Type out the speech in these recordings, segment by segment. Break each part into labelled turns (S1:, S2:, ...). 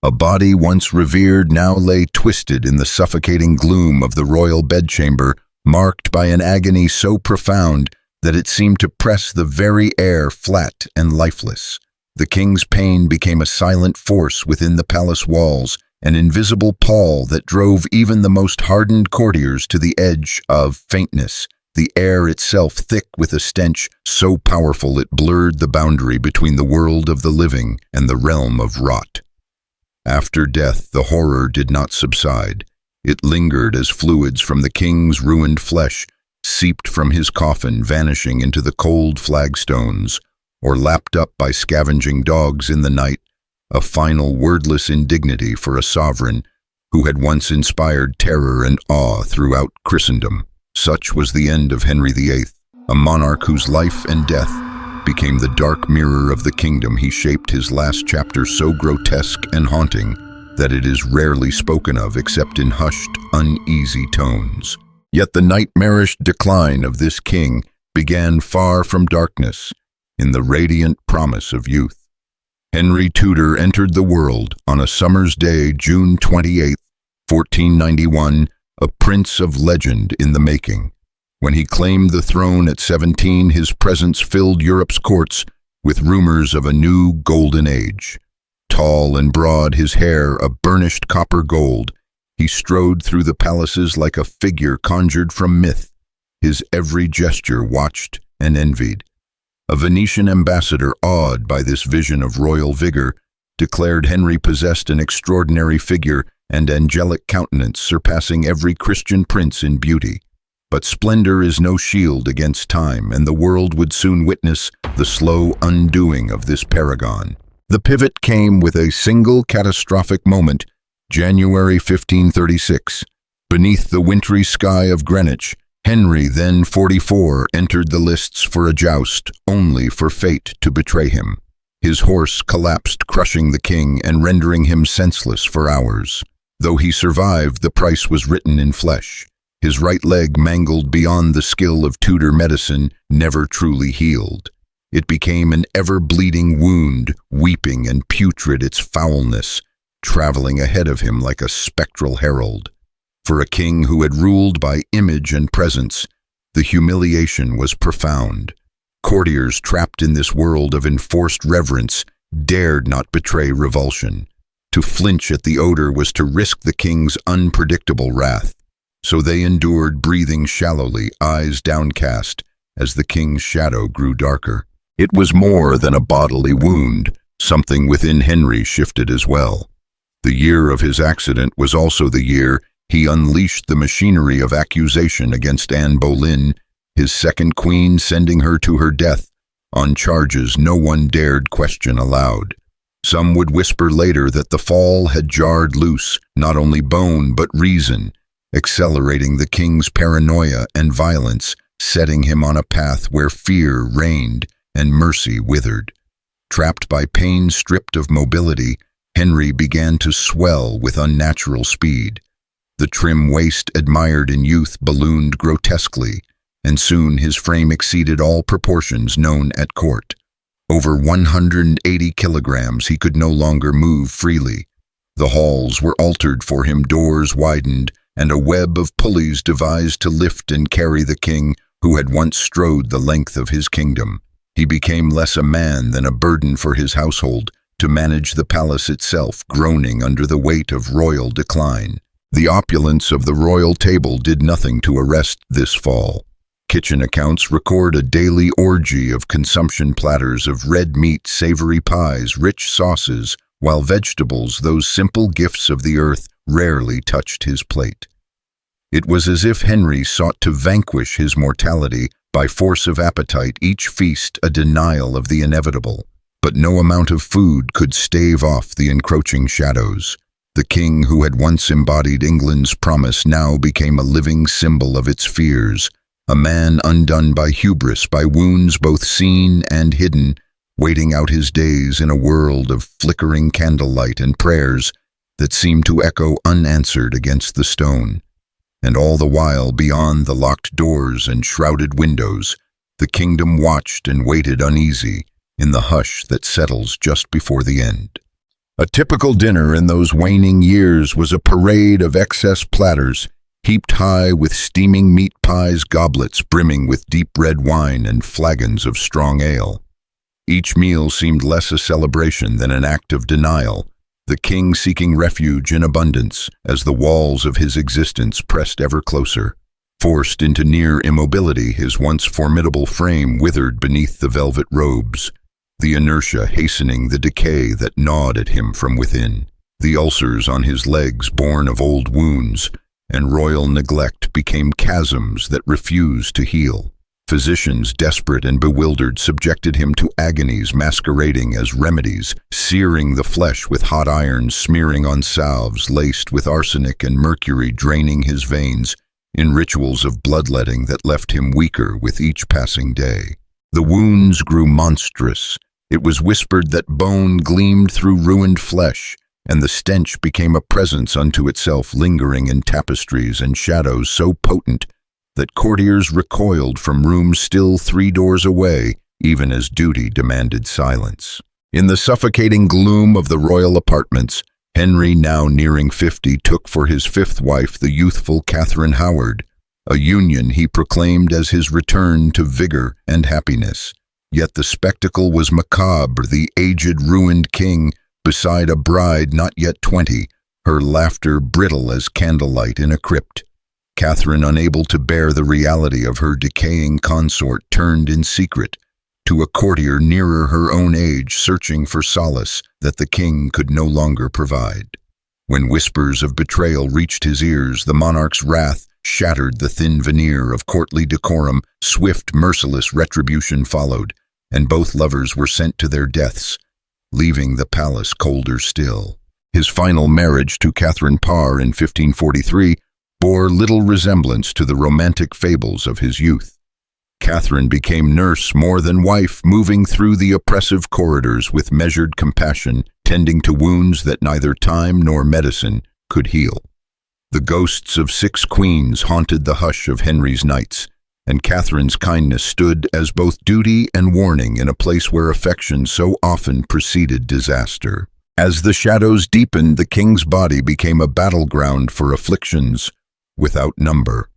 S1: A body once revered now lay twisted in the suffocating gloom of the royal bedchamber, marked by an agony so profound that it seemed to press the very air flat and lifeless. The king's pain became a silent force within the palace walls, an invisible pall that drove even the most hardened courtiers to the edge of faintness, the air itself thick with a stench so powerful it blurred the boundary between the world of the living and the realm of rot. After death, the horror did not subside. It lingered as fluids from the king's ruined flesh seeped from his coffin, vanishing into the cold flagstones, or lapped up by scavenging dogs in the night, a final wordless indignity for a sovereign who had once inspired terror and awe throughout Christendom. Such was the end of Henry VIII, a monarch whose life and death became the dark mirror of the kingdom he shaped. His last chapter so grotesque and haunting that it is rarely spoken of except in hushed, uneasy tones. Yet the nightmarish decline of this king began far from darkness, in the radiant promise of youth. Henry Tudor entered the world on a summer's day, June 28, 1491, a prince of legend in the making. When he claimed the throne at 17, his presence filled Europe's courts with rumors of a new golden age. Tall and broad, his hair a burnished copper gold, he strode through the palaces like a figure conjured from myth, his every gesture watched and envied. A Venetian ambassador, awed by this vision of royal vigor, declared Henry possessed an extraordinary figure and angelic countenance surpassing every Christian prince in beauty. But splendor is no shield against time, and the world would soon witness the slow undoing of this paragon. The pivot came with a single catastrophic moment, January 1536. Beneath the wintry sky of Greenwich, Henry, then 44, entered the lists for a joust, only for fate to betray him. His horse collapsed, crushing the king and rendering him senseless for hours. Though he survived, the price was written in flesh. His right leg, mangled beyond the skill of Tudor medicine, never truly healed. It became an ever-bleeding wound, weeping and putrid its foulness, traveling ahead of him like a spectral herald. For a king who had ruled by image and presence, the humiliation was profound. Courtiers trapped in this world of enforced reverence dared not betray revulsion. To flinch at the odor was to risk the king's unpredictable wrath. So they endured, breathing shallowly, eyes downcast, as the king's shadow grew darker. It was more than a bodily wound. Something within Henry shifted as well. The year of his accident was also the year he unleashed the machinery of accusation against Anne Boleyn, his second queen, sending her to her death on charges no one dared question aloud. Some would whisper later that the fall had jarred loose not only bone but reason, accelerating the king's paranoia and violence, setting him on a path where fear reigned and mercy withered. Trapped by pain, stripped of mobility, Henry began to swell with unnatural speed. The trim waist admired in youth ballooned grotesquely, and soon his frame exceeded all proportions known at court. Over 180 kilograms, he could no longer move freely. The halls were altered for him, doors widened, and a web of pulleys devised to lift and carry the king who had once strode the length of his kingdom. He became less a man than a burden for his household, to manage the palace itself, groaning under the weight of royal decline. The opulence of the royal table did nothing to arrest this fall. Kitchen accounts record a daily orgy of consumption platters of red meat, savory pies, rich sauces, while vegetables, those simple gifts of the earth, rarely touched his plate. It was as if Henry sought to vanquish his mortality by force of appetite, each feast a denial of the inevitable. But no amount of food could stave off the encroaching shadows. The king who had once embodied England's promise now became a living symbol of its fears, a man undone by hubris, by wounds both seen and hidden, waiting out his days in a world of flickering candlelight and prayers that seemed to echo unanswered against the stone. And all the while, beyond the locked doors and shrouded windows, the kingdom watched and waited uneasy in the hush that settles just before the end. A typical dinner in those waning years was a parade of excess platters, heaped high with steaming meat pies, goblets brimming with deep red wine, and flagons of strong ale. Each meal seemed less a celebration than an act of denial, the king seeking refuge in abundance as the walls of his existence pressed ever closer. Forced into near immobility, his once formidable frame withered beneath the velvet robes, the inertia hastening the decay that gnawed at him from within. The ulcers on his legs, born of old wounds and royal neglect, became chasms that refused to heal. Physicians, desperate and bewildered, subjected him to agonies masquerading as remedies, searing the flesh with hot irons, smearing on salves laced with arsenic and mercury, draining his veins in rituals of bloodletting that left him weaker with each passing day. The wounds grew monstrous. It was whispered that bone gleamed through ruined flesh, and the stench became a presence unto itself, lingering in tapestries and shadows so potent that courtiers recoiled from rooms still 3 doors away, even as duty demanded silence. In the suffocating gloom of the royal apartments, Henry, now nearing 50, took for his 5th wife the youthful Catherine Howard, a union he proclaimed as his return to vigor and happiness. Yet the spectacle was macabre, the aged, ruined king beside a bride not yet 20, her laughter brittle as candlelight in a crypt. Catherine, unable to bear the reality of her decaying consort, turned in secret to a courtier nearer her own age, searching for solace that the king could no longer provide. When whispers of betrayal reached his ears, the monarch's wrath shattered the thin veneer of courtly decorum. Swift, merciless retribution followed, and both lovers were sent to their deaths, leaving the palace colder still. His final marriage to Catherine Parr in 1543 bore little resemblance to the romantic fables of his youth. Catherine became nurse more than wife, moving through the oppressive corridors with measured compassion, tending to wounds that neither time nor medicine could heal. The ghosts of 6 queens haunted the hush of Henry's nights, and Catherine's kindness stood as both duty and warning in a place where affection so often preceded disaster. As the shadows deepened, the king's body became a battleground for afflictions without number.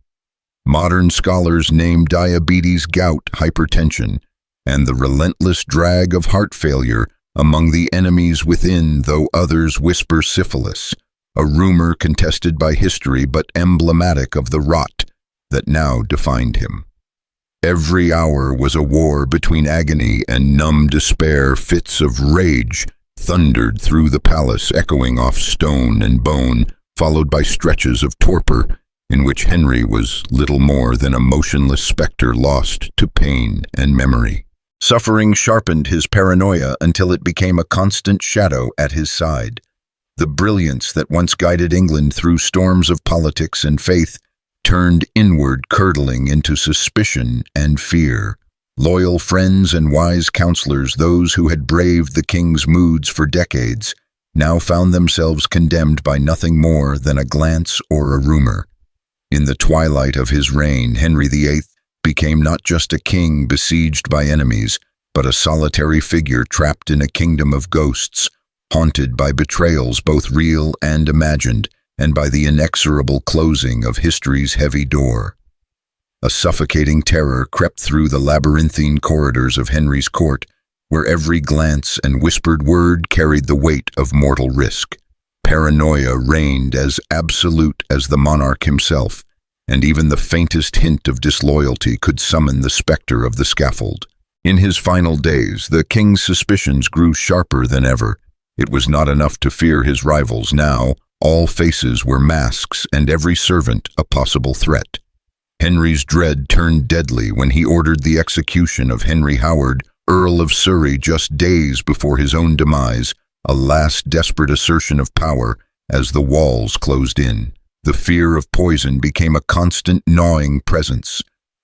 S1: Modern scholars name diabetes, gout, hypertension, and the relentless drag of heart failure among the enemies within, though others whisper syphilis, a rumor contested by history but emblematic of the rot that now defined him. Every hour was a war between agony and numb despair. Fits of rage thundered through the palace, echoing off stone and bone, followed by stretches of torpor in which Henry was little more than a motionless specter lost to pain and memory. Suffering sharpened his paranoia until it became a constant shadow at his side. The brilliance that once guided England through storms of politics and faith turned inward, curdling into suspicion and fear. Loyal friends and wise counselors, those who had braved the king's moods for decades, now found themselves condemned by nothing more than a glance or a rumor. In the twilight of his reign, Henry VIII became not just a king besieged by enemies, but a solitary figure trapped in a kingdom of ghosts, haunted by betrayals both real and imagined, and by the inexorable closing of history's heavy door. A suffocating terror crept through the labyrinthine corridors of Henry's court, where every glance and whispered word carried the weight of mortal risk. Paranoia reigned as absolute as the monarch himself, and even the faintest hint of disloyalty could summon the specter of the scaffold. In his final days, the king's suspicions grew sharper than ever. It was not enough to fear his rivals. Now, all faces were masks and every servant a possible threat. Henry's dread turned deadly when he ordered the execution of Henry Howard, Earl of Surrey, just days before his own demise, a last desperate assertion of power as the walls closed in. The fear of poison became a constant gnawing presence.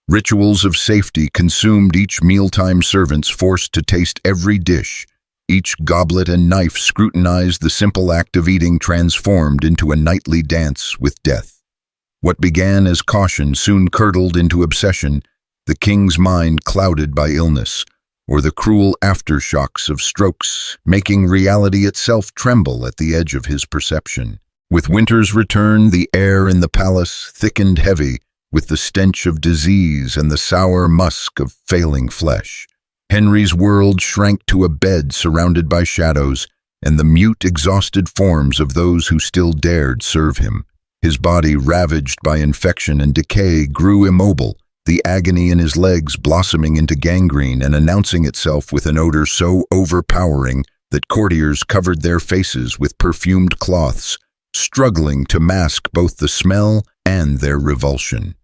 S1: Rituals of safety consumed each mealtime, servants forced to taste every dish. Each goblet and knife scrutinized, the simple act of eating transformed into a nightly dance with death. What began as caution soon curdled into obsession, the king's mind clouded by illness. or the cruel aftershocks of strokes, making reality itself tremble at the edge of his perception. With winter's return, the air in the palace thickened heavy with the stench of disease and the sour musk of failing flesh. Henry's world shrank to a bed surrounded by shadows and the mute, exhausted forms of those who still dared serve him. His body, ravaged by infection and decay, grew immobile, the agony in his legs blossoming into gangrene and announcing itself with an odor so overpowering that courtiers covered their faces with perfumed cloths, struggling to mask both the smell and their revulsion.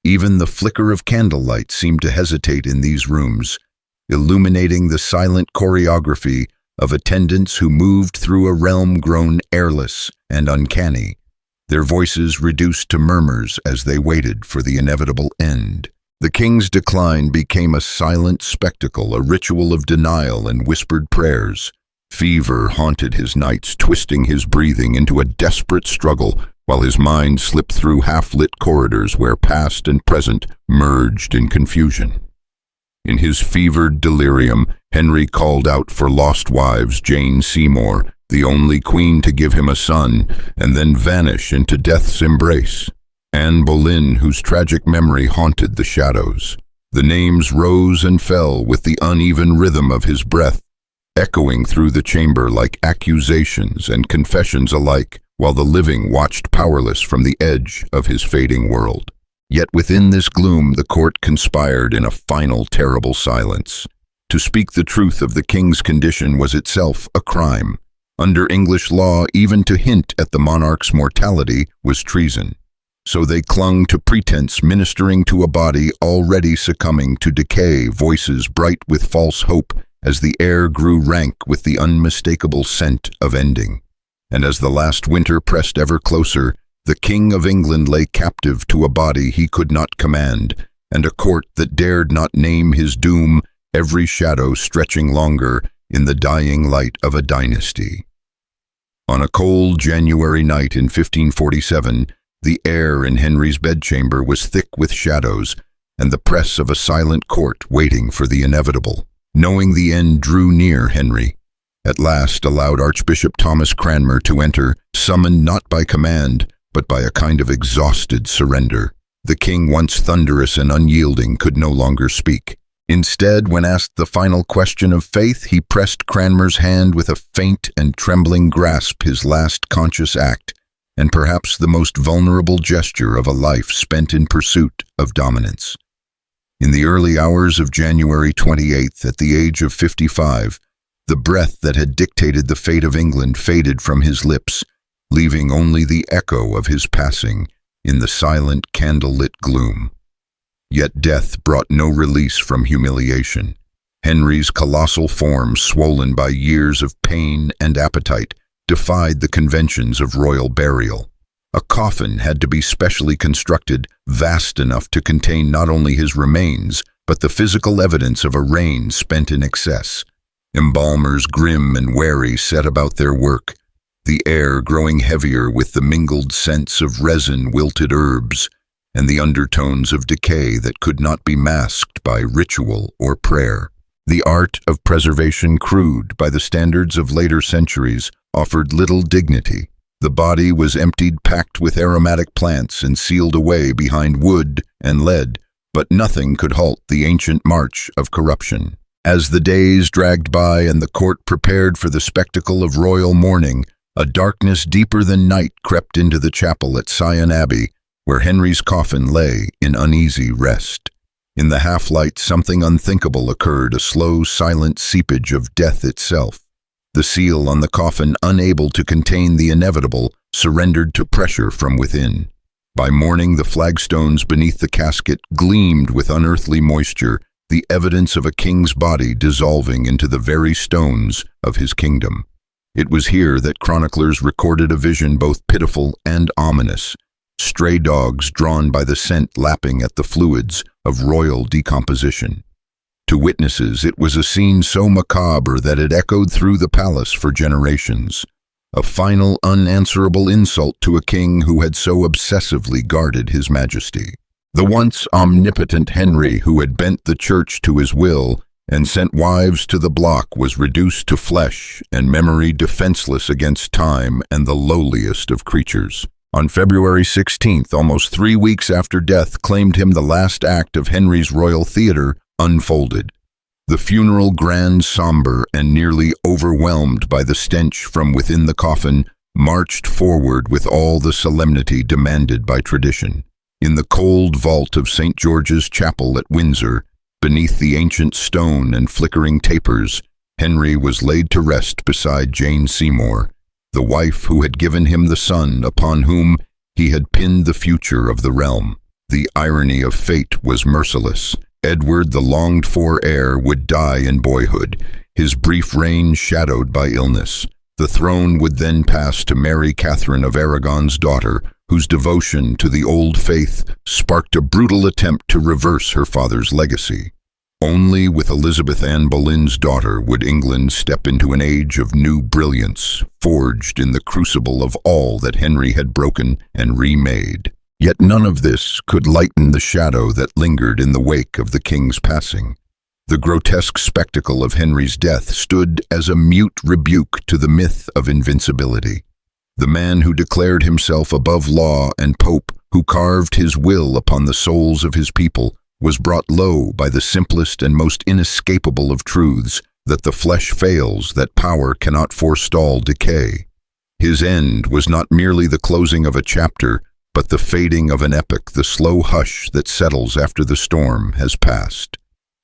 S1: Even the flicker of candlelight seemed to hesitate in these rooms, illuminating the silent choreography of attendants who moved through a realm grown airless and uncanny, their voices reduced to murmurs as they waited for the inevitable end. The king's decline became a silent spectacle, a ritual of denial and whispered prayers. Fever haunted his nights, twisting his breathing into a desperate struggle, while his mind slipped through half-lit corridors where past and present merged in confusion. In his fevered delirium, Henry called out for lost wives Jane Seymour, the only queen to give him a son, and then vanish into death's embrace. Anne Boleyn, whose tragic memory haunted the shadows. The names rose and fell with the uneven rhythm of his breath, echoing through the chamber like accusations and confessions alike, while the living watched powerless from the edge of his fading world. Yet within this gloom the court conspired in a final terrible silence. To speak the truth of the king's condition was itself a crime. Under English law, even to hint at the monarch's mortality was treason. So they clung to pretense, ministering to a body already succumbing to decay, voices bright with false hope as the air grew rank with the unmistakable scent of ending. And as the last winter pressed ever closer, the King of England lay captive to a body he could not command, and a court that dared not name his doom, every shadow stretching longer in the dying light of a dynasty. On a cold January night in 1547, the air in Henry's bedchamber was thick with shadows and the press of a silent court waiting for the inevitable. Knowing the end drew near, Henry at last allowed Archbishop Thomas Cranmer to enter, summoned not by command, but by a kind of exhausted surrender. The king, once thunderous and unyielding, could no longer speak. Instead, when asked the final question of faith, he pressed Cranmer's hand with a faint and trembling grasp, his last conscious act, and perhaps the most vulnerable gesture of a life spent in pursuit of dominance. In the early hours of January 28th, at the age of 55, the breath that had dictated the fate of England faded from his lips, leaving only the echo of his passing in the silent, candlelit gloom. Yet death brought no release from humiliation. Henry's colossal form, swollen by years of pain and appetite, defied the conventions of royal burial. A coffin had to be specially constructed, vast enough to contain not only his remains, but the physical evidence of a reign spent in excess. Embalmers grim and wary set about their work, the air growing heavier with the mingled scents of resin, wilted herbs, and the undertones of decay that could not be masked by ritual or prayer. The art of preservation, crude by the standards of later centuries, offered little dignity. The body was emptied, packed with aromatic plants, and sealed away behind wood and lead, but nothing could halt the ancient march of corruption. As the days dragged by and the court prepared for the spectacle of royal mourning, a darkness deeper than night crept into the chapel at Sion Abbey, where Henry's coffin lay in uneasy rest. In the half-light, something unthinkable occurred, a slow, silent seepage of death itself. The seal on the coffin, unable to contain the inevitable, surrendered to pressure from within. By morning, the flagstones beneath the casket gleamed with unearthly moisture, the evidence of a king's body dissolving into the very stones of his kingdom. It was here that chroniclers recorded a vision both pitiful and ominous. Stray dogs drawn by the scent lapping at the fluids of royal decomposition. To witnesses, it was a scene so macabre that it echoed through the palace for generations. A final, unanswerable insult to a king who had so obsessively guarded his majesty. The once omnipotent Henry, who had bent the church to his will, and sent wives to the block, was reduced to flesh and memory, defenseless against time and the lowliest of creatures. On February 16th, almost 3 weeks after death claimed him, the last act of Henry's royal theater unfolded. The funeral, grand, somber, and nearly overwhelmed by the stench from within the coffin, marched forward with all the solemnity demanded by tradition. In the cold vault of St. George's Chapel at Windsor, beneath the ancient stone and flickering tapers, Henry was laid to rest beside Jane Seymour, the wife who had given him the son upon whom he had pinned the future of the realm. The irony of fate was merciless. Edward, the longed-for heir, would die in boyhood, his brief reign shadowed by illness. The throne would then pass to Mary Catherine of Aragon's daughter, whose devotion to the old faith sparked a brutal attempt to reverse her father's legacy. Only with Elizabeth Anne Boleyn's daughter would England step into an age of new brilliance, forged in the crucible of all that Henry had broken and remade. Yet none of this could lighten the shadow that lingered in the wake of the king's passing. The grotesque spectacle of Henry's death stood as a mute rebuke to the myth of invincibility. The man who declared himself above law and pope, who carved his will upon the souls of his people, was brought low by the simplest and most inescapable of truths, that the flesh fails, that power cannot forestall decay. His end was not merely the closing of a chapter, but the fading of an epoch, the slow hush that settles after the storm has passed.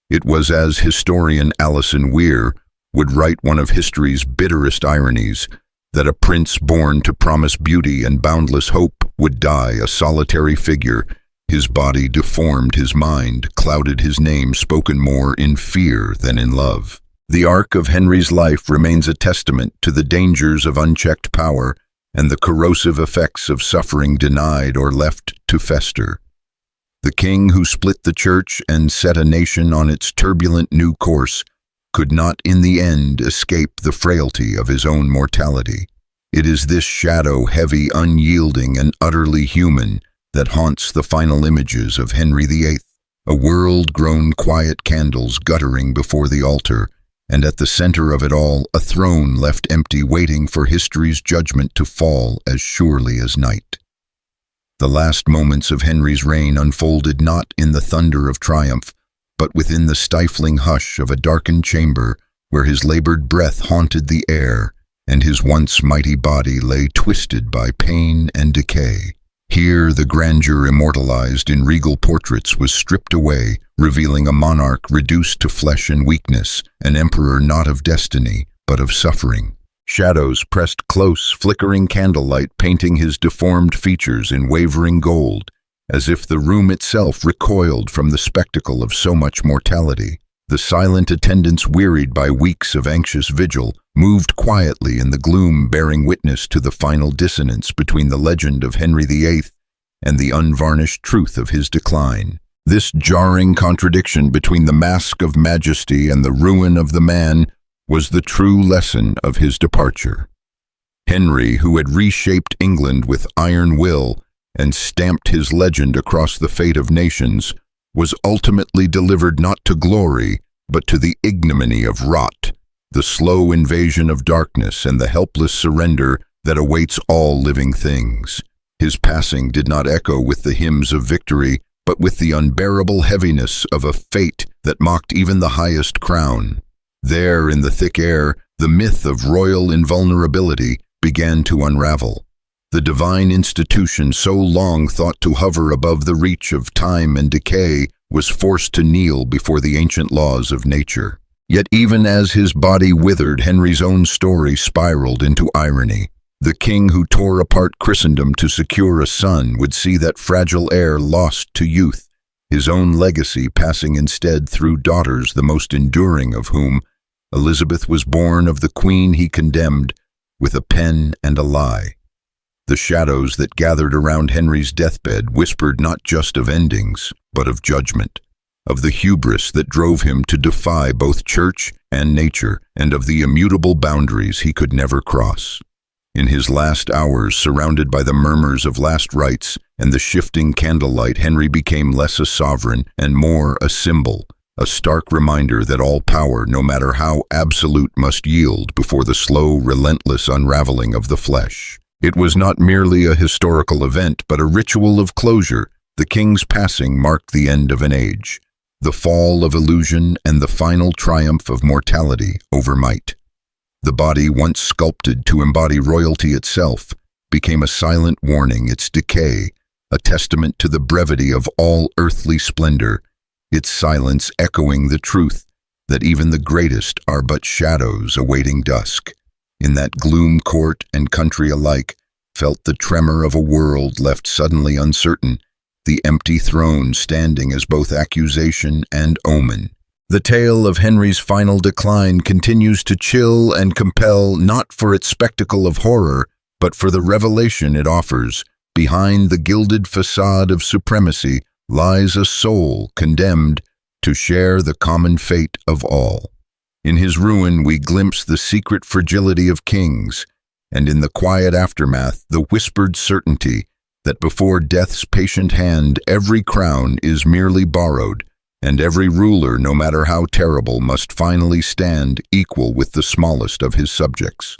S1: It was, as historian Alison Weir would write, one of history's bitterest ironies, that a prince born to promise beauty and boundless hope would die a solitary figure. His body deformed, his mind clouded, his name spoken more in fear than in love. The arc of Henry's life remains a testament to the dangers of unchecked power and the corrosive effects of suffering denied or left to fester. The king who split the church and set a nation on its turbulent new course could not in the end escape the frailty of his own mortality. It is this shadow, heavy, unyielding, and utterly human, that haunts the final images of Henry VIII, a world grown quiet, candles guttering before the altar, and at the center of it all, a throne left empty, waiting for history's judgment to fall as surely as night. The last moments of Henry's reign unfolded not in the thunder of triumph, but within the stifling hush of a darkened chamber where his labored breath haunted the air, and his once mighty body lay twisted by pain and decay. Here the grandeur immortalized in regal portraits was stripped away, revealing a monarch reduced to flesh and weakness, an emperor not of destiny, but of suffering. Shadows pressed close, flickering candlelight painting his deformed features in wavering gold, as if the room itself recoiled from the spectacle of so much mortality. The silent attendants, wearied by weeks of anxious vigil, moved quietly in the gloom, bearing witness to the final dissonance between the legend of Henry VIII and the unvarnished truth of his decline. This jarring contradiction between the mask of majesty and the ruin of the man was the true lesson of his departure. Henry, who had reshaped England with iron will and stamped his legend across the fate of nations, was ultimately delivered not to glory, but to the ignominy of rot, the slow invasion of darkness and the helpless surrender that awaits all living things. His passing did not echo with the hymns of victory, but with the unbearable heaviness of a fate that mocked even the highest crown. There, in the thick air, the myth of royal invulnerability began to unravel. The divine institution, so long thought to hover above the reach of time and decay, was forced to kneel before the ancient laws of nature. Yet even as his body withered, Henry's own story spiraled into irony. The king who tore apart Christendom to secure a son would see that fragile heir lost to youth, his own legacy passing instead through daughters, the most enduring of whom, Elizabeth, was born of the queen he condemned with a pen and a lie. The shadows that gathered around Henry's deathbed whispered not just of endings, but of judgment, of the hubris that drove him to defy both church and nature, and of the immutable boundaries he could never cross. In his last hours, surrounded by the murmurs of last rites and the shifting candlelight, Henry became less a sovereign and more a symbol, a stark reminder that all power, no matter how absolute, must yield before the slow, relentless unraveling of the flesh. It was not merely a historical event, but a ritual of closure. The king's passing marked the end of an age, the fall of illusion, and the final triumph of mortality over might. The body, once sculpted to embody royalty itself, became a silent warning, its decay, a testament to the brevity of all earthly splendor, its silence echoing the truth that even the greatest are but shadows awaiting dusk. In that gloom, court and country alike felt the tremor of a world left suddenly uncertain, the empty throne standing as both accusation and omen. The tale of Henry's final decline continues to chill and compel, not for its spectacle of horror, but for the revelation it offers. Behind the gilded facade of supremacy lies a soul condemned to share the common fate of all. In his ruin we glimpse the secret fragility of kings, and in the quiet aftermath the whispered certainty that before death's patient hand every crown is merely borrowed, and every ruler, no matter how terrible, must finally stand equal with the smallest of his subjects.